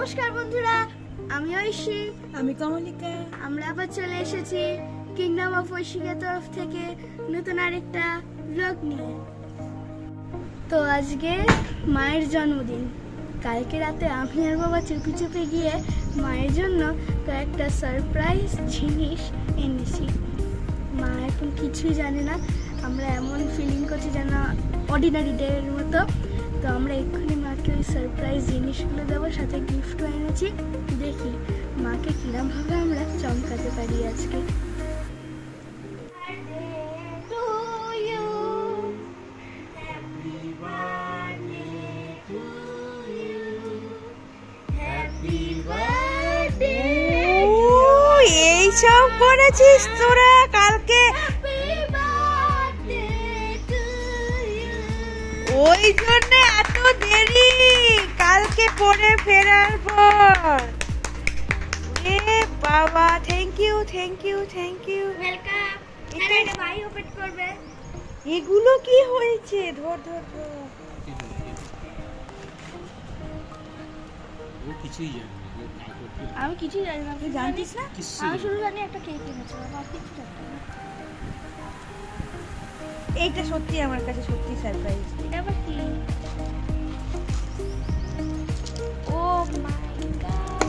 নমস্কার বন্ধুরা, আমি ঐশী, আমি কমলিকা। আমরা আবার চলে এসেছি কিংডম অফ ঐশীর তরফ থেকে নতুন আরেকটা ব্লগ নিয়ে। তো আজকে মায়ের জন্মদিন। কালকে রাতে আমি আর বাবা চুপি চুপি গিয়ে মায়ের জন্য কয়েকটা সারপ্রাইজ জিনিস এনেছি। মা এখন কিছুই জানে না, আমরা এমন ফিলিং করছি যেন অর্ডিনারি ডে এর মতো। তো আমরা এক্ষুনি মাকে ওই সারপ্রাইজ জিনিসগুলো দেবো, সাথে গিফটও এনেছি। দেখি মাকে কিরমভাবে আমরা চমকাতে পারি আজকে। এই সব করেছিস তোরা কালকে? ওই জন্য এত দেরি কালকে পরে ফেরার পর। এ বাবা, thank you thank you thank you. Welcome. এটা ভাই ওপেন করবে। এগুলো কি হয়েছে? ধর ধর ধর। ও কিছুই জানে না। আমি কিছুই জানি না। তুই জানতিস না? আমি শুধু জানি একটা কেক এনেছি, আর কিছু জানি না। এইটা সত্যি আমার কাছে সত্যি সারপ্রাইজ। এটা আবার কি? ও মাই গড!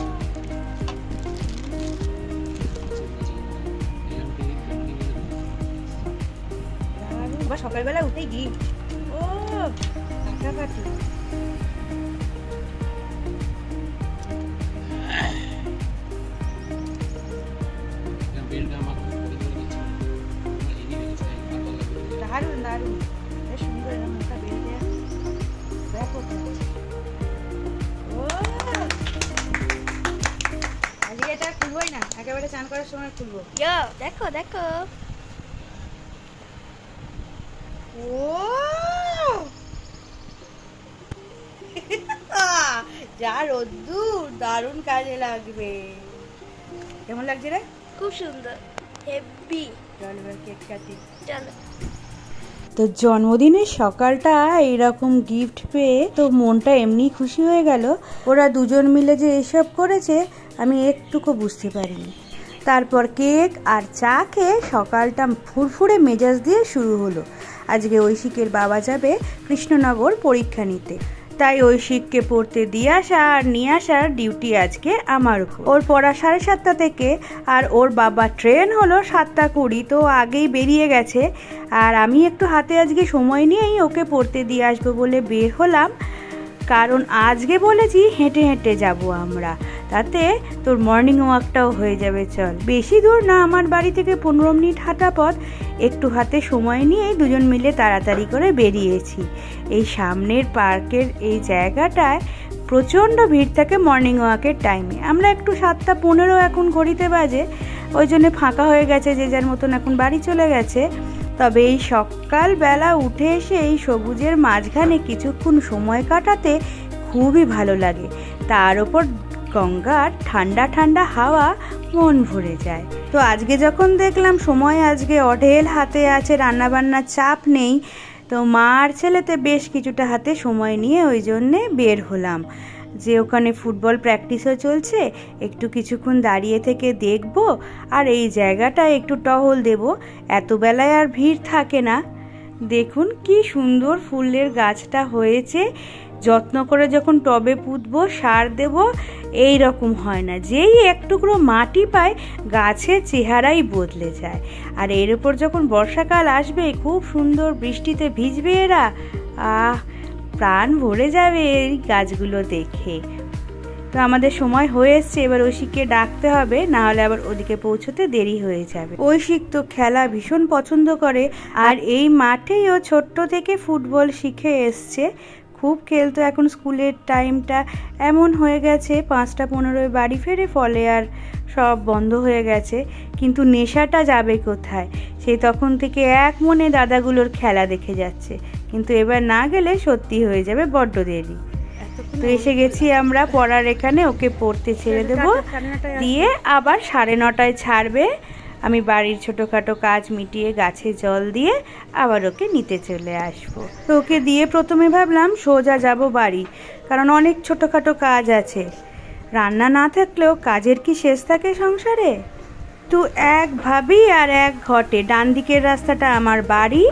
বা সকালবেলা উঠে গিফট। ও কাটাকাটি। দারুণ দারুণ, বেশ সুন্দর এরকম একটা বেল দেয়া। দেখো ও আজকে এটা খুলবোই না, একেবারে চান করার সময় খুলবো। ইয়ো দেখো দেখো। ও যা রোদ্দুর, দারুণ কাজে লাগবে। কেমন লাগছে রে? খুব সুন্দর, হেভি। চল এবার কেক কাটি। চলো। তো জন্মদিনের সকালটা এইরকম গিফট পেয়ে তো মনটা এমনি খুশি হয়ে গেল। ওরা দুজন মিলে যে এসব করেছে আমি একটুকু বুঝতে পারিনি। তারপর কেক আর চা খেয়ে সকালটা ফুরফুরে মেজাজ দিয়ে শুরু হলো। আজকে ঐশিকের বাবা যাবে কৃষ্ণনগর পরীক্ষা নিতে, তাই ঐশিককে পড়তে দিয়ে আসা আর নিয়ে আসার ডিউটি আজকে আমার উপর। ওর পড়া 7:30 থেকে, আর ওর বাবা ট্রেন হলো 7:20, তো আগেই বেরিয়ে গেছে। আর আমি একটু হাতে আজকে সময় নিয়েই ওকে পড়তে দিয়ে আসবো বলে বের হলাম, কারণ আজকে বলেছি হেঁটে হেঁটে যাব আমরা, তাতে তোর মর্নিং ওয়াকটাও হয়ে যাবে। চল, বেশি দূর না, আমার বাড়ি থেকে 15 মিনিট হাঁটা পথ। একটু হাতে সময় নিয়েই দুজন মিলে তাড়াতাড়ি করে বেরিয়েছি। এই সামনের পার্কের এই জায়গাটায় প্রচণ্ড ভিড় থাকে মর্নিং ওয়াকের টাইমে। আমরা একটু 7:15 এখন ঘড়িতে বাজে, ওই জন্য ফাঁকা হয়ে গেছে, যে যার মতন এখন বাড়ি চলে গেছে। তবে এই সকালবেলা উঠে এসে এই সবুজের মাঝখানে কিছুক্ষণ সময় কাটাতে খুবই ভালো লাগে। তার ওপর গঙ্গার ঠান্ডা ঠান্ডা হাওয়া মন ভরে যায়। তো আজকে যখন দেখলাম সময় আজকে অঢেল হাতে আছে, রান্নাবান্নার চাপ নেই, তো মা আর ছেলেতে বেশ কিছুটা হাতে সময় নিয়ে ওই জন্যে বের হলাম যে ওখানে ফুটবল প্র্যাকটিসও চলছে, একটু কিছুক্ষণ দাঁড়িয়ে থেকে দেখব আর এই জায়গাটা একটু টহল দেব। এত বেলায় আর ভিড় থাকে না। দেখুন কি সুন্দর ফুলের গাছটা হয়েছে। যত্ন করে যখন টবে পুঁতবো, সার দেব, এই রকম হয় না, যেই এক টুকরো মাটি পায় গাছের চেহারাই বদলে যায়। আর এর উপর যখন বর্ষাকাল আসবে, খুব সুন্দর বৃষ্টিতে ভিজবে এরা, আহ প্রাণ ভরে যাবে এই গাছগুলো দেখে। তো আমাদের সময় হয়ে এসছে, এবার ঐশিককে ডাকতে হবে, না হলে আবার ওদিকে পৌঁছতে দেরি হয়ে যাবে। ঐশিক তো খেলা ভীষণ পছন্দ করে, আর এই মাঠেই ও ছোট্ট থেকে ফুটবল শিখে এসছে। খুব খেলতো, এখন স্কুলের টাইমটা এমন হয়ে গেছে 5:15 বাড়ি ফেরে, ফলে আর সব বন্ধ হয়ে গেছে। কিন্তু নেশাটা যাবে কোথায়? সেই তখন থেকে এক মনে দাদাগুলোর খেলা দেখে যাচ্ছে, কিন্তু এবার না গেলে সত্যি হয়ে যাবে বড্ড দেরি। তো এসে গেছি আমরা পড়ার এখানে, ওকে পড়তে ছেড়ে দেবো, দিয়ে আবার 9:30 ছাড়বে। আমি বাড়ির ছোটোখাটো কাজ মিটিয়ে গাছে জল দিয়ে আবার ওকে নিতে চলে আসবো। তো ওকে দিয়ে প্রথমে ভাবলাম সোজা যাব বাড়ি, কারণ অনেক ছোটোখাটো কাজ আছে, রান্না না থাকলেও কাজের কি শেষ থাকে সংসারে? তো এক ভাবি আর এক ঘটে। ডান দিকের রাস্তাটা আমার বাড়ি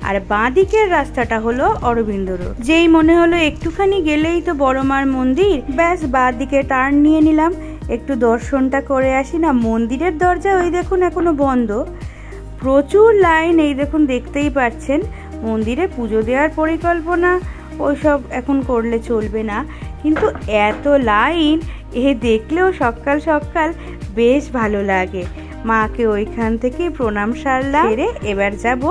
আর বাঁ দিকের রাস্তাটা হলো অরবিন্দ রোড। যেই মনে হলো একটুখানি গেলেই তো বড় মার মন্দির, ব্যাস বাঁ দিকে টার্ন নিয়ে নিলাম, একটু দর্শনটা করে আসি না। মন্দিরের দরজা ওই দেখুন এখনো বন্ধ, প্রচুর লাইন, এই দেখুন দেখতেই পাচ্ছেন। মন্দিরে পুজো দেওয়ার পরিকল্পনা ওইসব এখন করলে চলবে না, কিন্তু এত লাইন দেখলেও সকাল সকাল বেশ ভালো লাগে। মাকে ওইখান থেকে প্রণাম সারলাম, এবার যাব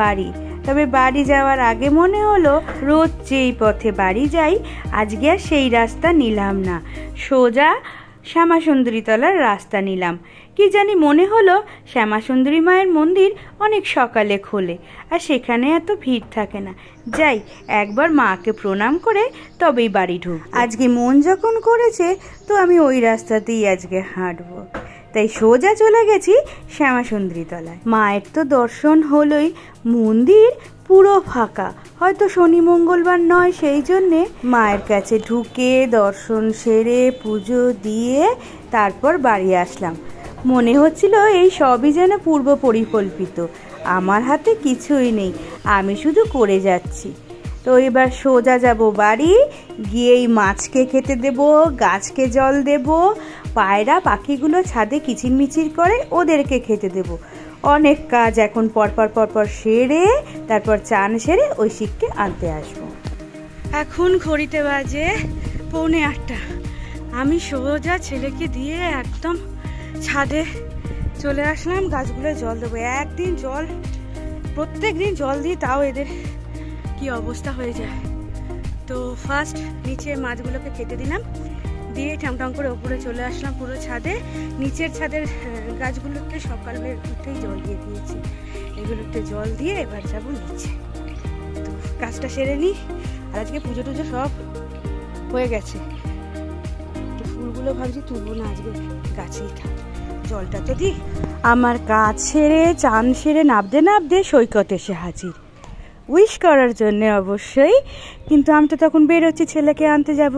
বাড়ি। তবে বাড়ি যাওয়ার আগে মনে হলো রোজ যেই পথে বাড়ি যাই আজকে আর সেই রাস্তা নিলাম না, সোজা শ্যামাসুন্দরী তলার রাস্তা নিলাম। কি জানি মনে হলো শ্যামাসুন্দরী মায়ের মন্দির অনেক সকালে খোলে আর সেখানে এত ভিড় থাকে না, যাই একবার মাকে প্রণাম করে তবেই বাড়ি ঢুক। আজকে মন যখন করেছে তো আমি ওই রাস্তাতেই আজকে হাঁটবো, তাই সোজা চলে গেছি শ্যামাসুন্দরী তলায়। মায়ের তো দর্শন হলোই, মন্দির পুরো ফাঁকা, হয়তো শনি মঙ্গলবার নয়, সেই জন্যে মায়ের কাছে ঢুকে দর্শন সেরে পুজো দিয়ে তারপর বাড়ি আসলাম। মনে হচ্ছিল এই সবই যেন পূর্ব পরিকল্পিত, আমার হাতে কিছুই নেই, আমি শুধু করে যাচ্ছি। তো এবার সোজা যাব বাড়ি, গিয়েই মাছকে খেতে দেব, গাছকে জল দেব, পায়রা পাখিগুলো ছাদে কিচিরমিচির করে ওদেরকে খেতে দেব। অনেক কাজ এখন পরপর সেরে তারপর চান সেরে ঐশিককে আনতে আসবো। এখন ঘড়িতে বাজে 7:45। আমি সোজা ছেলেকে দিয়ে একদম ছাদে চলে আসলাম, গাছগুলো জল দেবো। একদিন জল, প্রত্যেক দিন জল দিই, তাও এদের কি অবস্থা হয়ে যায়। তো ফার্স্ট নিচে মাছগুলোকে খেতে দিলাম, দিয়ে টামটাম করে ওপরে চলে আসলাম পুরো ছাদে। নিচের ছাদের গাছগুলোকে সকালে উঠেই জল দিয়ে দিয়েছি, এগুলোতে জল দিয়ে এবার যাবো নিচে। তো কাজটা সেরে নিই, আর আজকে পুজো টুজো সব হয়ে গেছে। ফুলগুলো ভাবছি তুলবো না, আজকে গাছেই থাক, জলটা তো দিই। আমার কাজ সেরে চান সেরে নাবতে সৈকত এসে হাজির, উইশ করার জন্য অবশ্যই। কিন্তু আমি তো তখন বেরোচ্ছি, ছেলেকে আনতে যাব।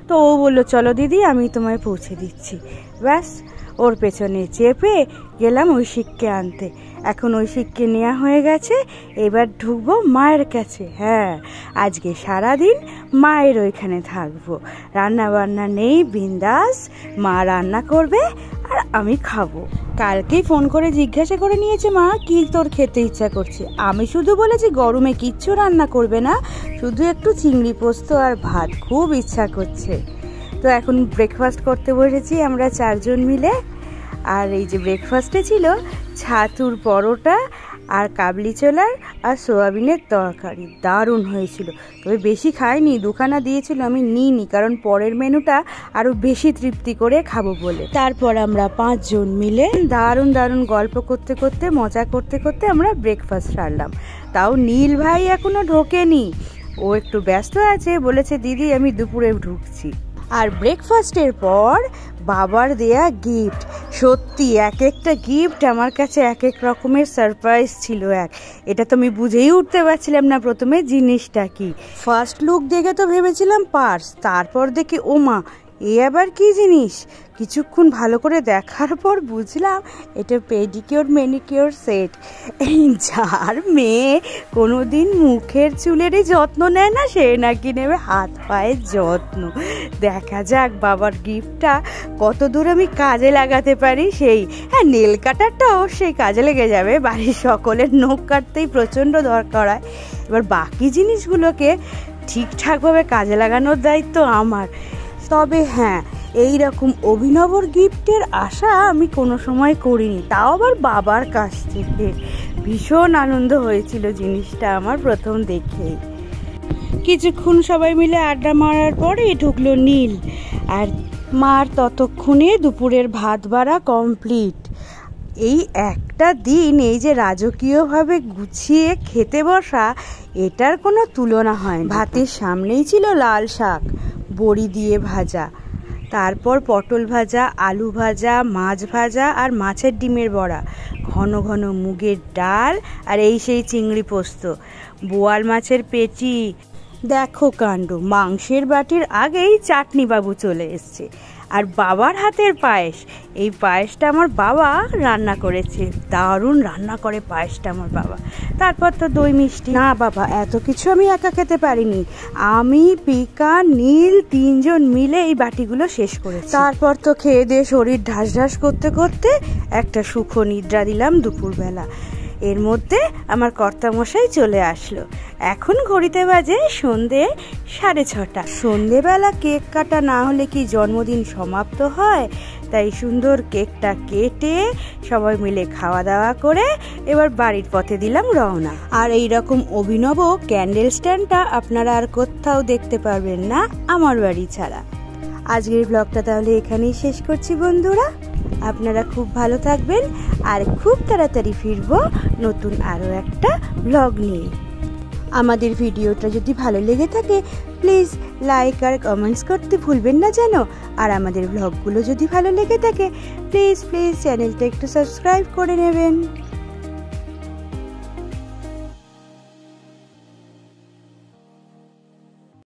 তো ও বললো চলো দিদি আমি তোমায় পৌঁছে দিচ্ছি। ব্যাস ওর পেছনে চেপে গেলাম ঐশিককে আনতে। এখন ঐশিককে নেওয়া হয়ে গেছে, এবার ঢুকবো মায়ের কাছে। হ্যাঁ, আজকে সারাদিন মায়ের ওইখানে থাকবো, রান্না বান্না নেই, বিন্দাস, মা রান্না করবে আর আমি খাবো। কালকেই ফোন করে জিজ্ঞাসা করে নিয়েছে মা কি তোর খেতে ইচ্ছা করছে। আমি শুধু বলেছি গরমে কিচ্ছু রান্না করবে না, শুধু একটু চিংড়ি পোস্ত আর ভাত, খুব ইচ্ছা করছে। তো এখন ব্রেকফাস্ট করতে বসেছি আমরা 4 জন মিলে। আর এই যে ব্রেকফাস্টে ছিল ছাতুর পরোটা আর কাবলি ছোলার আর সোয়াবিনের তরকারি, দারুণ হয়েছিল। তবে বেশি খাইনি, 2খানা দিয়েছিল, আমি নিইনি, কারণ পরের মেনুটা আরও বেশি তৃপ্তি করে খাবো বলে। তারপর আমরা 5 জন মিলে দারুণ গল্প করতে করতে মজা করতে করতে আমরা ব্রেকফাস্ট সারলাম। তাও নীল ভাই এখনো ঢোকেনি, ও একটু ব্যস্ত আছে, বলেছে দিদি আমি দুপুরে ঢুকছি। আর ব্রেকফাস্টের পর বাবার দেয়া গিফট, সত্যি এক একটা গিফট আমার কাছে এক এক রকমের সারপ্রাইজ ছিল। এটা তো আমি বুঝেই উঠতে পারছিলাম না প্রথমে জিনিসটা কি। ফার্স্ট লুক দেখে তো ভেবেছিলাম পার্স, তারপর দেখি ওমা এ আবার কি জিনিস। কিছুক্ষণ ভালো করে দেখার পর বুঝলাম এটা পেডিকিওর ম্যানিকিওর সেট। যার মেয়ে কোনোদিন মুখের চুলেরই যত্ন নেয় না, সে নাকি নেবে হাত পায়ের যত্ন। দেখা যাক বাবার গিফটটা কত দূর আমি কাজে লাগাতে পারি। সেই হ্যাঁ, নেল কাটারটা অবশ্যই কাজে লেগে যাবে, বাড়ির সকলের নখ কাটতেই প্রচণ্ড দরকার হয়। এবার বাকি জিনিসগুলোকে ঠিকঠাকভাবে কাজে লাগানোর দায়িত্ব আমার। তবে হ্যাঁ, এই রকম অভিনবর গিফটের আশা আমি কোনো সময় করিনি, তাও আবার বাবার কাছ থেকে। ভীষণ আনন্দ হয়েছিল জিনিসটা আমার প্রথম দেখেই। কিছুক্ষণ সবাই মিলে আড্ডা মারার পরে ঢুকলো নীল, আর মার ততক্ষণে দুপুরের ভাত বাড়া কমপ্লিট। এই একটা দিন এই যে রাজকীয়ভাবে গুছিয়ে খেতে বসা, এটার কোনো তুলনা হয়। ভাতের সামনেই ছিল লাল শাক বড়ি দিয়ে ভাজা, তারপর পটল ভাজা, আলু ভাজা, মাছ ভাজা আর মাছের ডিমের বড়া, ঘন ঘন মুগের ডাল, আর এই সেই চিংড়ি পোস্ত, বোয়াল মাছের পেটি। দেখো কাণ্ড, মাংসের বাটির আগেই চাটনি বাবু চলে এসছে। আর বাবার হাতের পায়েস, এই পায়েসটা আমার বাবা রান্না করেছে, দারুণ রান্না করে পায়েসটা আমার বাবা। তারপর তো দই মিষ্টি। না বাবা, এত কিছু আমি একা খেতে পারিনি, আমি পিকা নীল 3 জন মিলে এই বাটিগুলো শেষ করেছি। তারপর তো খেয়ে দিয়ে শরীর ঢাস ঢাস করতে করতে একটা সুখ নিদ্রা দিলাম দুপুরবেলা। এর মধ্যে আমার কর্তামশাই চলে আসলো। এখন ঘড়িতে বাজে সন্ধে 6:30। সন্ধেবেলা কেক কাটা না হলে কি জন্মদিন সমাপ্ত হয়? তাই সুন্দর কেকটা কেটে সবাই মিলে খাওয়া দাওয়া করে এবার বাড়ির পথে দিলাম রওনা। আর এইরকম অভিনব ক্যান্ডেল স্ট্যান্ডটা আপনারা আর কোথাও দেখতে পারবেন না আমার বাড়ি ছাড়া। আজকের ব্লগটা তাহলে এখানেই শেষ করছি বন্ধুরা। আপনারা খুব ভালো থাকবেন আর খুব তাড়াতাড়ি ফিরবো নতুন আরও একটা ব্লগ নিয়ে। আমাদের ভিডিওটা যদি ভালো লেগে থাকে প্লিজ লাইক আর কমেন্টস করতে ভুলবেন না যেন। আর আমাদের ব্লগগুলো যদি ভালো লেগে থাকে প্লিজ চ্যানেলটা একটু সাবস্ক্রাইব করে নেবেন।